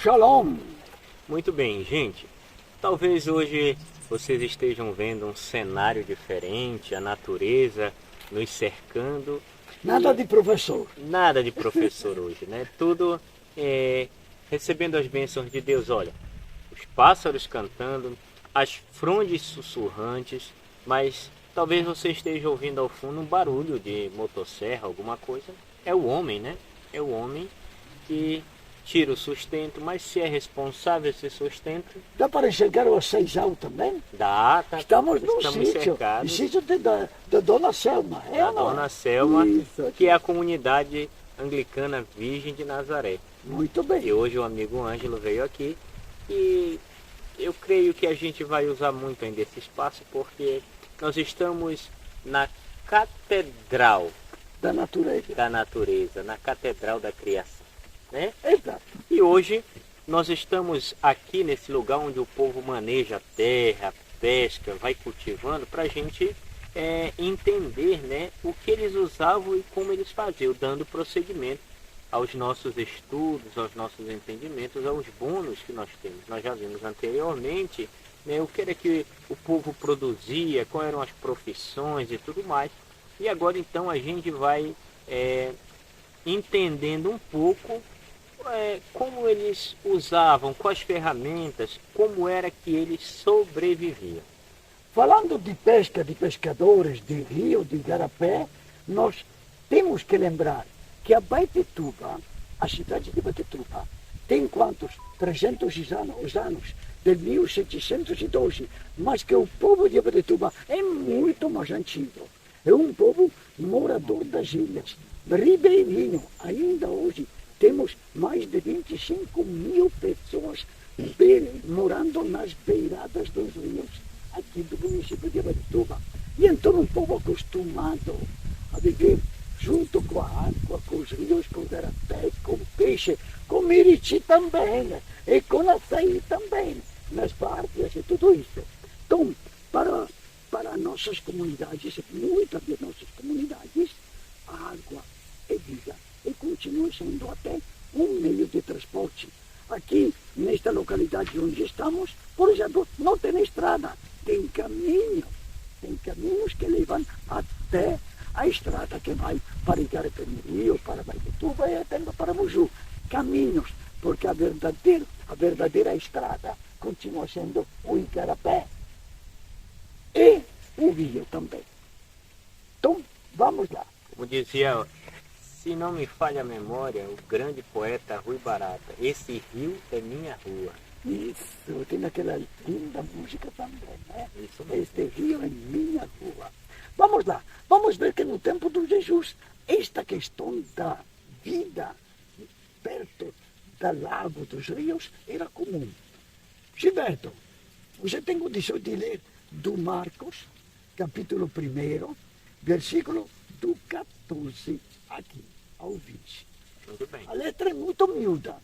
Shalom. Muito bem, gente. Talvez hoje vocês estejam vendo um cenário diferente, a natureza nos cercando. Nada de professor. Nada de professor hoje, né? Tudo recebendo as bênçãos de Deus. Olha, os pássaros cantando, as frondes sussurrantes, mas talvez você esteja ouvindo ao fundo um barulho de motosserra, alguma coisa. É o homem, né? É o homem que tira o sustento, mas se é responsável esse sustento... Dá para enxergar o Aceizal também? Dá, Estamos no sítio. cercados. O sítio da Dona Selma. Da Dona Selma, Isso. que é a comunidade anglicana Virgem de Nazaré. Muito bem. E hoje o amigo Ângelo veio aqui e eu creio que a gente vai usar muito ainda esse espaço, porque nós estamos na Catedral Da natureza. na Catedral da Criação, né? Exato. E hoje nós estamos aqui nesse lugar onde o povo maneja a terra, pesca, vai cultivando, para a gente entender, né, o que eles usavam e como eles faziam, dando prosseguimento aos nossos estudos, aos nossos entendimentos, aos bônus que nós temos. Nós já vimos anteriormente, né, o que era que o povo produzia, quais eram as profissões e tudo mais. E agora então a gente vai entendendo um pouco como eles usavam, quais ferramentas, como era que eles sobreviviam. Falando de pesca, de pescadores, de rio, de igarapé, nós temos que lembrar que a Baitetuba, a cidade de Baitetuba, tem quantos? 300 anos, de 1712, mas que o povo de Baitetuba é muito mais antigo. É um povo morador das ilhas, ribeirinho. Ainda hoje temos mais de 25.000 pessoas morando nas beiradas dos rios aqui do município de Baitetuba. E então um povo acostumado a viver junto com a água, com os rios, com o garapé, com o peixe, com o miriti também, e com açaí também, nas várzea e tudo isso. Então, para nossas comunidades, muitas de nossas comunidades, a água é vida e continua sendo até um meio de transporte. Aqui, nesta localidade onde estamos, por exemplo, não tem estrada, tem caminho. Tem caminhos que levam até a estrada que vai para Igarapé no Rio, para Baitetuba e até para Moju. Caminhos, porque a verdadeira estrada continua sendo o Igarapé. E o rio também. Então, vamos lá. Como dizia, se não me falha a memória, o grande poeta Rui Barata, esse rio é minha rua. Isso, tem aquela linda música também, né? Isso mesmo. Este rio é minha rua. Vamos lá, vamos ver que no tempo de Jesus, esta questão da vida perto do lago, dos rios, era comum. Gilberto, você tem condição de ler do Marcos, capítulo 1, versículo do 14 aqui ao 20. Muito bem. A letra é muito miúda.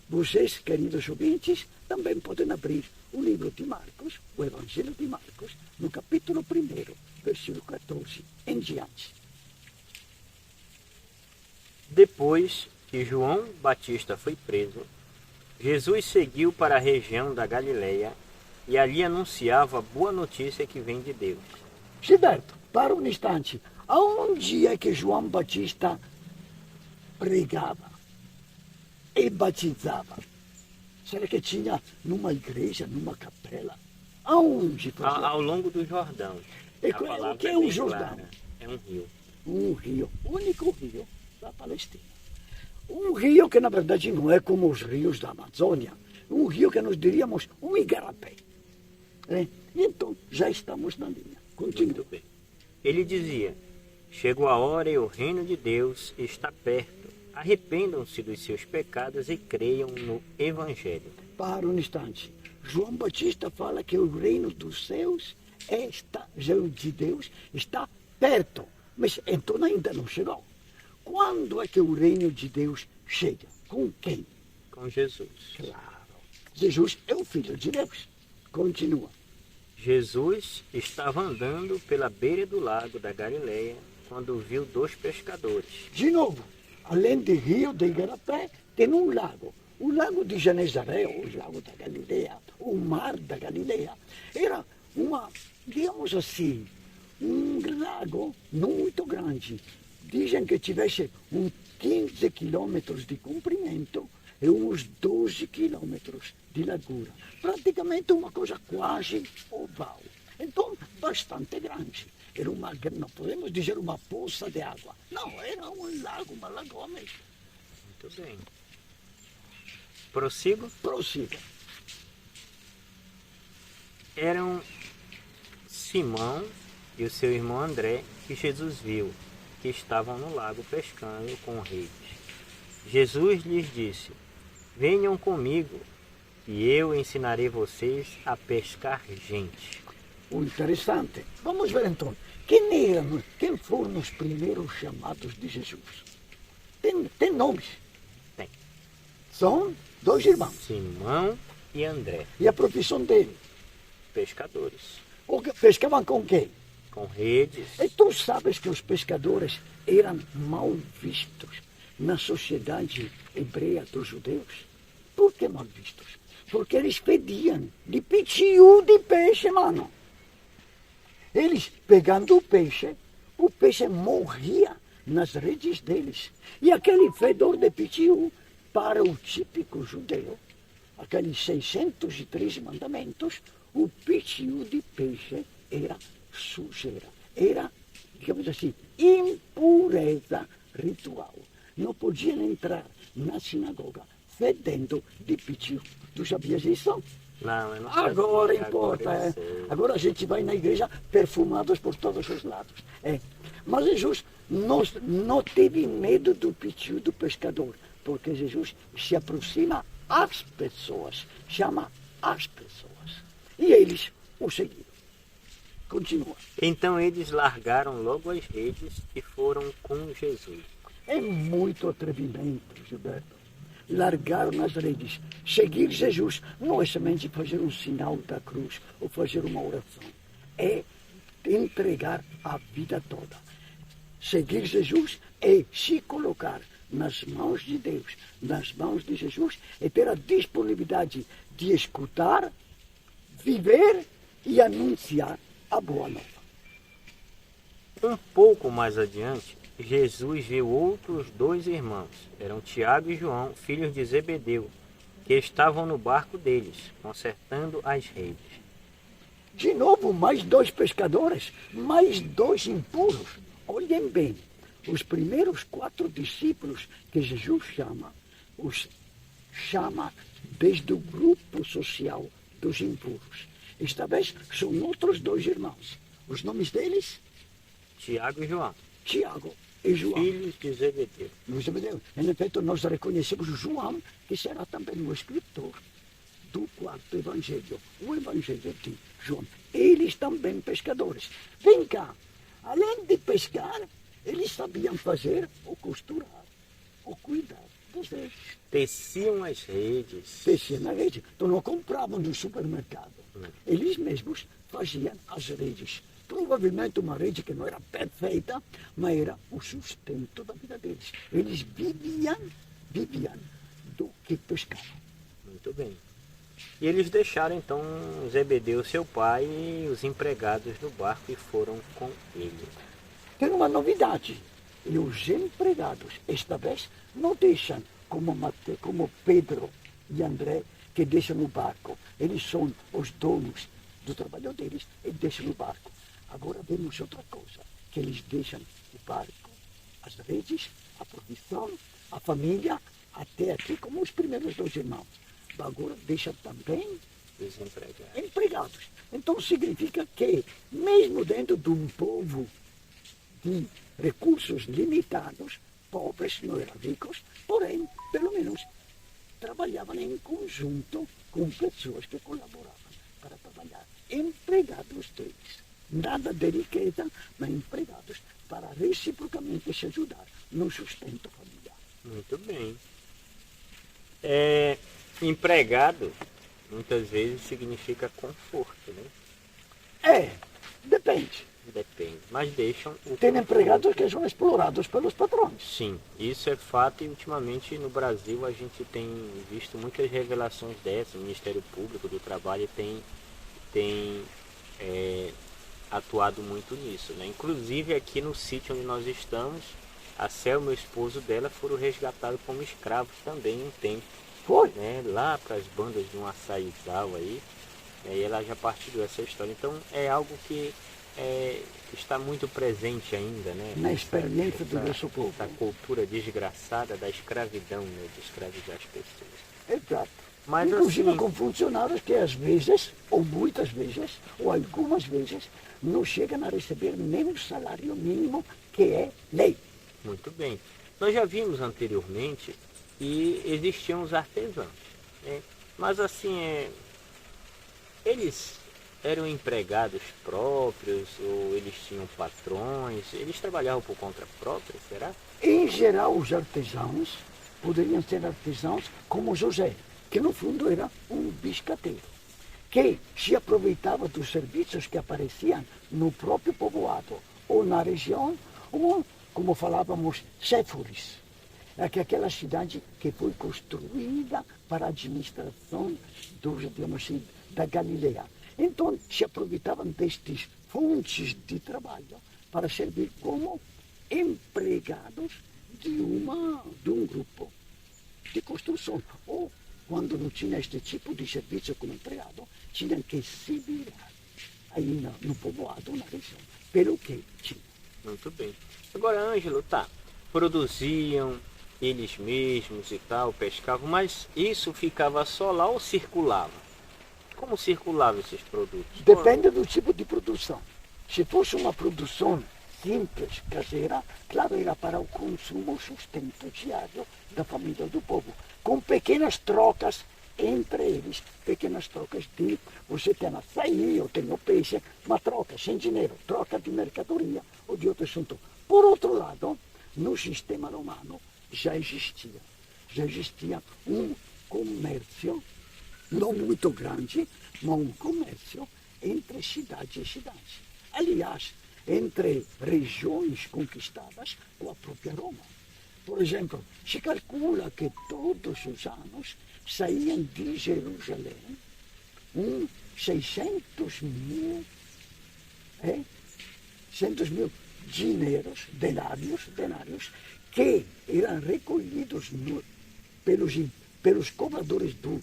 Vocês, queridos ouvintes, também podem abrir o livro de Marcos, o Evangelho de Marcos, no capítulo 1, versículo 14 em diante. Depois que João Batista foi preso, Jesus seguiu para a região da Galileia e ali anunciava a boa notícia que vem de Deus. Gilberto, para um instante, aonde é que João Batista pregava e batizava? Será que tinha numa igreja, numa capela? Aonde? Ao longo do Jordão. O que é o Jordão? Clara. É um rio. Um rio, único rio da Palestina. Um rio que na verdade não é como os rios da Amazônia. Um rio que nós diríamos um igarapé. Então, já estamos na linha. Continua. Muito bem. Ele dizia, chegou a hora e o reino de Deus está perto. Arrependam-se dos seus pecados e creiam no Evangelho. Para um instante. João Batista fala que o reino dos céus de Deus está perto. Mas então ainda não chegou. Quando é que o reino de Deus chega? Com quem? Com Jesus. Claro. Jesus é o Filho de Deus. Continua. Jesus estava andando pela beira do lago da Galileia quando viu 2 pescadores. De novo, além do rio de Igarapé, tem um lago. O lago de Genezaré, o lago da Galileia, o mar da Galileia, era digamos assim, um lago não muito grande. Dizem que tivesse uns 15 quilômetros de comprimento e uns 12 quilômetros de largura. Praticamente uma coisa quase oval. Então, bastante grande. Era não podemos dizer uma poça de água. Não, era um lago, uma lagoa mesmo. Muito bem. Prossigo? Prossiga. Eram Simão e o seu irmão André que Jesus viu, que estavam no lago pescando com redes. Jesus lhes disse: venham comigo, e eu ensinarei vocês a pescar gente. O interessante. Vamos ver então. Quem foram os primeiros chamados de Jesus? Tem nomes. Tem. São 2 irmãos. Simão e André, E a profissão dele? pescadores, Pescavam com quem? com redes. E tu sabes que os pescadores eram mal vistos na sociedade hebreia dos judeus? Por que mal vistos? Porque eles pediam de pitiu de peixe, mano. Eles, pegando o peixe morria nas redes deles. E aquele fedor de pitiu, para o típico judeu, aqueles 603 mandamentos, o pitiu de peixe era sujeira, era, digamos assim, impureza ritual. Não podiam entrar na sinagoga fedendo de pitiu. Tu sabias isso? Não, eu não sabia. Agora importa. Agora eu sei. Agora a gente vai na igreja perfumados por todos os lados. Mas Jesus não teve medo do pitiu do pescador, porque Jesus se aproxima às pessoas, chama as pessoas. E eles o seguiram. Continua. Então eles largaram logo as redes e foram com Jesus. É muito atrevimento, Gilberto. Largaram as redes. Seguir Jesus não é somente fazer um sinal da cruz ou fazer uma oração. É entregar a vida toda. Seguir Jesus é se colocar nas mãos de Deus, nas mãos de Jesus, e ter a disponibilidade de escutar, viver e anunciar a boa nova. Um pouco mais adiante, Jesus viu outros 2 irmãos, eram Tiago e João, filhos de Zebedeu, que estavam no barco deles, consertando as redes. De novo, mais 2 pescadores, mais 2 impuros. Olhem bem, os primeiros 4 discípulos que Jesus os chama desde o grupo social dos impuros. Esta vez são outros 2 irmãos. Os nomes deles? Tiago e João, Tiago e João. filhos de Zebedeu. Em efeito, nós reconhecemos João, que será também o escritor do 4º evangelho, o evangelho de João. Eles também pescadores. Vem cá, além de pescar, eles sabiam fazer o costurar, o cuidar dos redes. Teciam as redes. Teciam na rede. Então não compravam no supermercado. Eles mesmos faziam as redes. Provavelmente uma rede que não era perfeita, mas era o sustento da vida deles. Eles viviam do que pescavam. Muito bem. E eles deixaram então Zebedeu, seu pai, e os empregados do barco e foram com ele. Tem uma novidade. E os empregados, esta vez, não deixam como Pedro e André, que deixam o barco. Eles são os donos do trabalho deles e deixam o barco. Agora vemos outra coisa, que eles deixam o barco, as redes, a profissão, a família, até aqui como os primeiros 2 irmãos. Agora deixam também Os empregados. empregados. Então significa que, mesmo dentro de um povo de recursos limitados, pobres, não eram ricos, porém, pelo menos, trabalhavam em conjunto com pessoas que colaboravam para trabalhar. Empregados deles. Nada de riqueza, mas empregados para reciprocamente se ajudar no sustento familiar. Muito bem. Empregado, muitas vezes, significa conforto, né? Depende. Depende. Mas deixam o Tem empregados que são explorados pelos patrões. Sim, isso é fato e ultimamente no Brasil a gente tem visto muitas revelações dessas. O Ministério Público do Trabalho tem atuado muito nisso, né? Inclusive aqui no sítio onde nós estamos, a Cel e o esposo dela foram resgatados como escravos também um tempo, Foi. né? Lá para as bandas de um açaizal aí, e ela já partilhou essa história. Então é algo que está muito presente ainda, né? Na experiência do nosso povo. Essa cultura desgraçada da escravidão, né? De escravizar as pessoas. Exato. Mas Inclusive assim, com funcionários que às vezes, ou muitas vezes, ou algumas vezes, não chegam a receber nem o salário mínimo, que é lei. muito bem. Nós já vimos anteriormente e existiam os artesãos, né? Mas assim, eles eram empregados próprios ou eles tinham patrões? Eles trabalhavam por conta própria, será? Em geral, os artesãos poderiam ser artesãos como José, que no fundo era um biscateiro, que se aproveitava dos serviços que apareciam no próprio povoado ou na região, ou, como falávamos, Séforis, aquela cidade que foi construída para a administração digamos assim, da Galileia. Então, se aproveitavam destes fontes de trabalho para servir como empregados de um grupo de construção. Ou, quando não tinha este tipo de serviço como empregado, tinham que se virar aí no povoado, na região, pelo que tinha. Muito bem. Agora, Ângelo, produziam eles mesmos e tal, pescavam, mas isso ficava só lá ou circulava? Como circulavam esses produtos? Depende do tipo de produção. Se fosse uma produção simples, caseira, claro, era para o consumo, o sustento diário da família do povo, com pequenas trocas entre eles, pequenas trocas de você tem açaí, eu tenho peixe, uma troca sem dinheiro, troca de mercadoria ou de outro assunto. Por outro lado, no sistema romano já existia um comércio, não muito grande, mas um comércio entre cidade e cidade. Aliás, entre regiões conquistadas com a própria Roma. Por exemplo, se calcula que todos os anos saíam de Jerusalém 600 mil denários, que eram recolhidos pelos cobradores do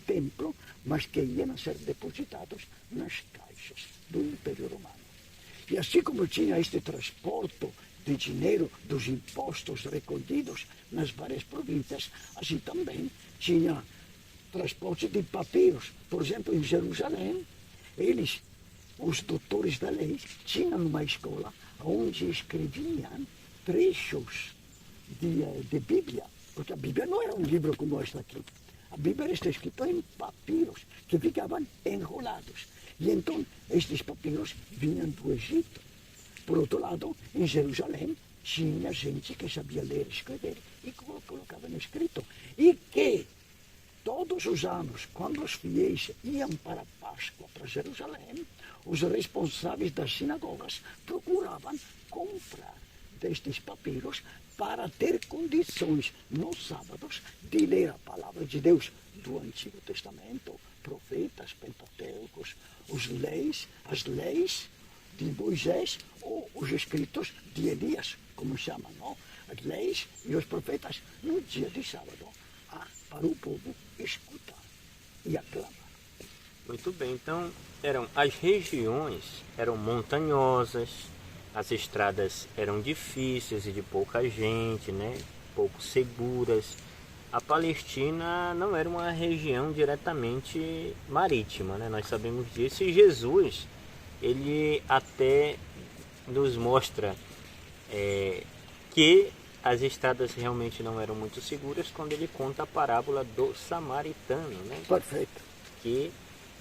templo, mas que iam ser depositados nas caixas do Império Romano. E assim como tinha este transporte de dinheiro dos impostos recolhidos nas várias províncias, assim também tinha transporte de papiros. Por exemplo, em Jerusalém, os doutores da lei, tinham uma escola onde escreviam trechos de Bíblia, porque a Bíblia não era um livro como este aqui. A Bíblia está escrita em papiros que ficavam enrolados. E então estes papiros vinham do Egito. Por outro lado, em Jerusalém, tinha gente que sabia ler e escrever e colocava no escrito. E que todos os anos, quando os fiéis iam para a Páscoa, para Jerusalém, os responsáveis das sinagogas procuravam comprar destes papiros para ter condições nos sábados de ler a palavra de Deus do Antigo Testamento, profetas, pentateucos, as leis de Moisés ou os escritos de Elias, como chamam, não? As leis e os profetas no dia de sábado, para o povo escutar e aclamar. Muito bem, então as regiões eram montanhosas, as estradas eram difíceis e de pouca gente, né? Pouco seguras. A Palestina não era uma região diretamente marítima, né? Nós sabemos disso, e Jesus, ele até nos mostra que as estradas realmente não eram muito seguras quando ele conta a parábola do samaritano, né? Perfeito. Que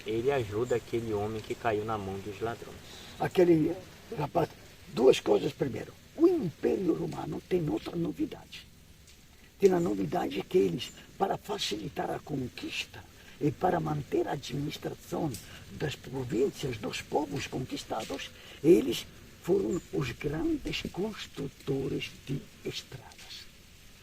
ele ajuda aquele homem que caiu na mão dos ladrões. Aquele rapaz, duas coisas primeiro. O Império Romano tem outra novidade. Tem a novidade que eles, para facilitar a conquista e para manter a administração das províncias, dos povos conquistados, eles foram os grandes construtores de estradas.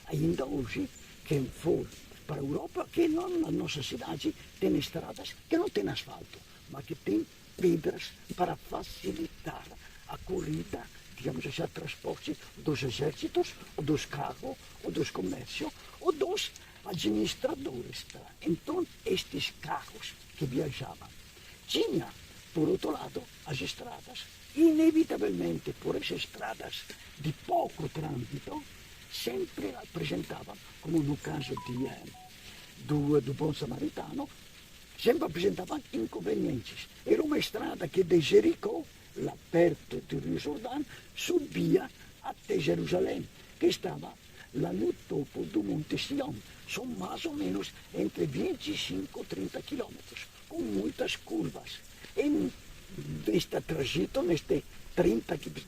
Ainda hoje, quem for para a Europa, que na nossa cidade tem estradas que não tem asfalto, mas que tem pedras para facilitar a corrida, digamos assim, a transporte dos exércitos, ou dos carros, ou dos comércios, ou dos administradores. Tá? Então, estes carros que viajavam, tinha, por outro lado, as estradas. Inevitavelmente, por essas estradas de pouco trânsito, sempre apresentavam, como no caso do Bom Samaritano, sempre apresentavam inconvenientes. Era uma estrada que de Jericó, lá perto do Rio Jordão, subia até Jerusalém, que estava lá no topo do Monte Sião. São mais ou menos entre 25 e 30 quilômetros, com muitas curvas. Neste trajeto, neste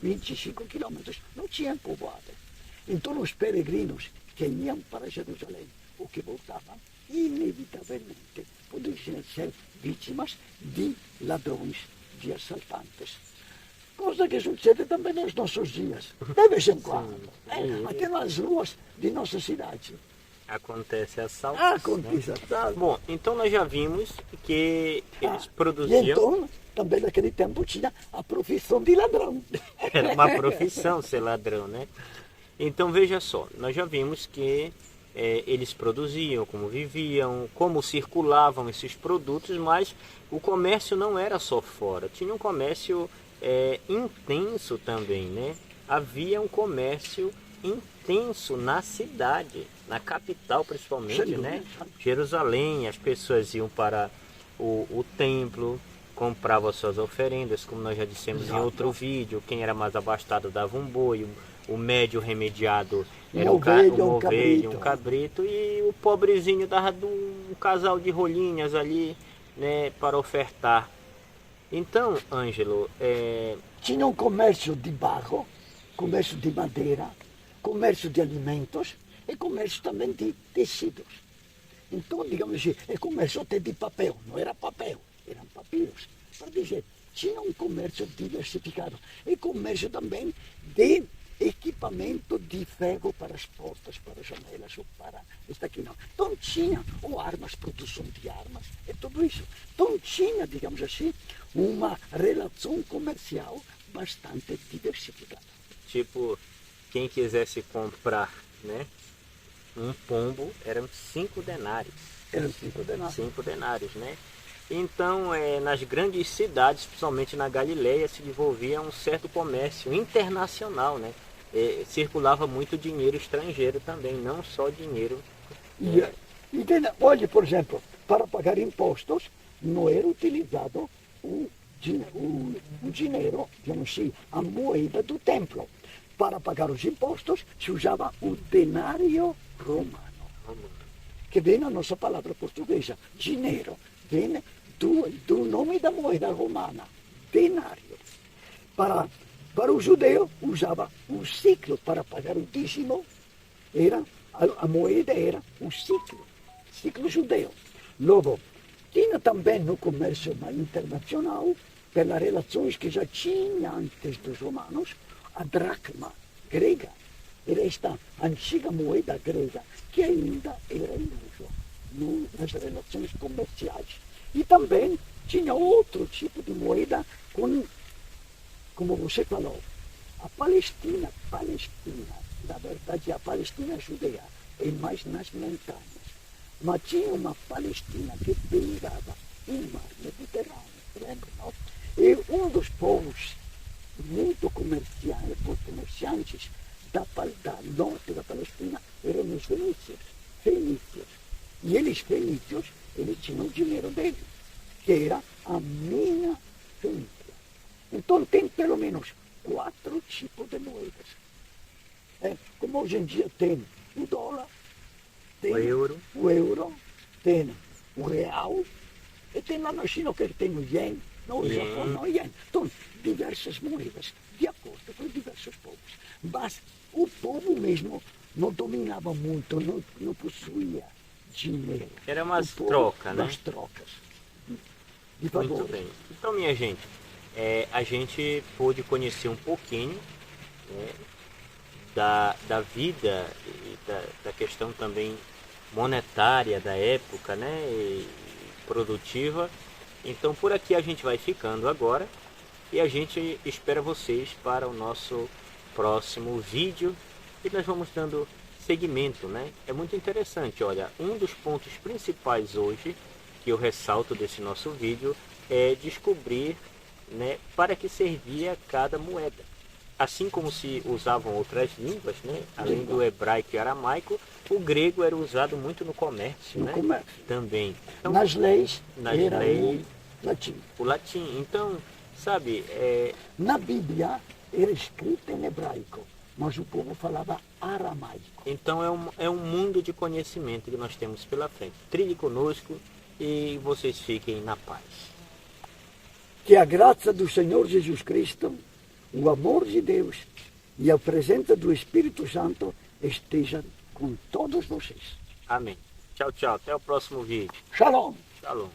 25 quilômetros, não tinha povoado. Então os peregrinos que iam para Jerusalém ou que voltavam, inevitavelmente poderiam ser vítimas de ladrões, de assaltantes. Coisa que sucede também nos nossos dias, de vez em quando, até nas ruas de nossa cidade. Acontece assalto. Acontece assalto. Bom, então nós já vimos que eles E produziam. então, também naquele tempo tinha a profissão de ladrão. Era uma profissão ser ladrão, né? Então veja só, nós já vimos que eles produziam, como viviam, como circulavam esses produtos, mas o comércio não era só fora, tinha um comércio intenso também, né? Havia um comércio intenso na cidade, na capital principalmente, né? Jerusalém, as pessoas iam para o templo, compravam suas oferendas, como nós já dissemos em outro vídeo, quem era mais abastado dava um boi, o médio remediado era uma ovelha, um cabrito, e o pobrezinho dava um casal de rolinhas ali, né, para ofertar. Então, Ângelo, Tinha um comércio de barro, comércio de madeira, comércio de alimentos e comércio também de tecidos. Então, digamos assim, é comércio até de papel, não era papel, eram papiros. Para dizer, tinha um comércio diversificado e comércio também de equipamento de ferro para as portas, para as janelas ou para esta aqui não. Então tinha, ou armas, produção de armas, e tudo isso. Então tinha, digamos assim, uma relação comercial bastante diversificada. tipo, quem quisesse comprar, né, um pombo, eram 5 denários. Eram 5 denários. 5 denários, né? Então, nas grandes cidades, principalmente na Galileia, se desenvolvia um certo comércio internacional, né? Circulava muito dinheiro estrangeiro também, não só dinheiro. Olha, por exemplo, para pagar impostos, não era utilizado o dinheiro, digamos assim, a moeda do templo. Para pagar os impostos, se usava o denário romano, que vem na nossa palavra portuguesa. Dinheiro vem do nome da moeda romana, denário. Para o judeu, usava o ciclo para pagar o dízimo, a moeda era o ciclo judeu. Logo, tinha também no comércio internacional, pelas relações que já tinha antes dos romanos, a dracma grega. Era esta antiga moeda grega que ainda era em uso nas relações comerciais. E também tinha outro tipo de moeda como você falou, a Palestina, na verdade a Palestina judeia é mais nas montanhas, mas tinha uma Palestina que beirava o mar Mediterrâneo, lembra, não? E um dos povos muito comerciantes da norte da Palestina eram os fenícios. E eles tinham o dinheiro deles, que era a mina fenícia. Então tem pelo menos 4 tipos de moedas. Como hoje em dia tem o dólar, tem o euro, tem o real, e tem lá na China que tem o ien, no Japão não ien. Então, diversas moedas, de acordo com diversos povos. Mas o povo mesmo não dominava muito, não possuía dinheiro. Era umas trocas, né? Umas trocas. Muito bem. Então, minha gente, a gente pôde conhecer um pouquinho, né, da vida e da questão também monetária da época, né, e produtiva. Então por aqui a gente vai ficando agora e a gente espera vocês para o nosso próximo vídeo e nós vamos dando seguimento, né? É muito interessante, olha, um dos pontos principais hoje que eu ressalto desse nosso vídeo é descobrir, né, para que servia cada moeda. Assim como se usavam outras línguas, né, além do hebraico e aramaico, o grego era usado muito no comércio, No né? comércio. Também. Então, Nas leis, era leis, o latim. o latim. Então, sabe, Na Bíblia era escrita em hebraico, mas o povo falava aramaico. então é um mundo de conhecimento que nós temos pela frente. Trilhe conosco e vocês fiquem na paz. Que a graça do Senhor Jesus Cristo, o amor de Deus e a presença do Espírito Santo esteja com todos vocês. Amém. Tchau, tchau. Até o próximo vídeo. Shalom! Shalom.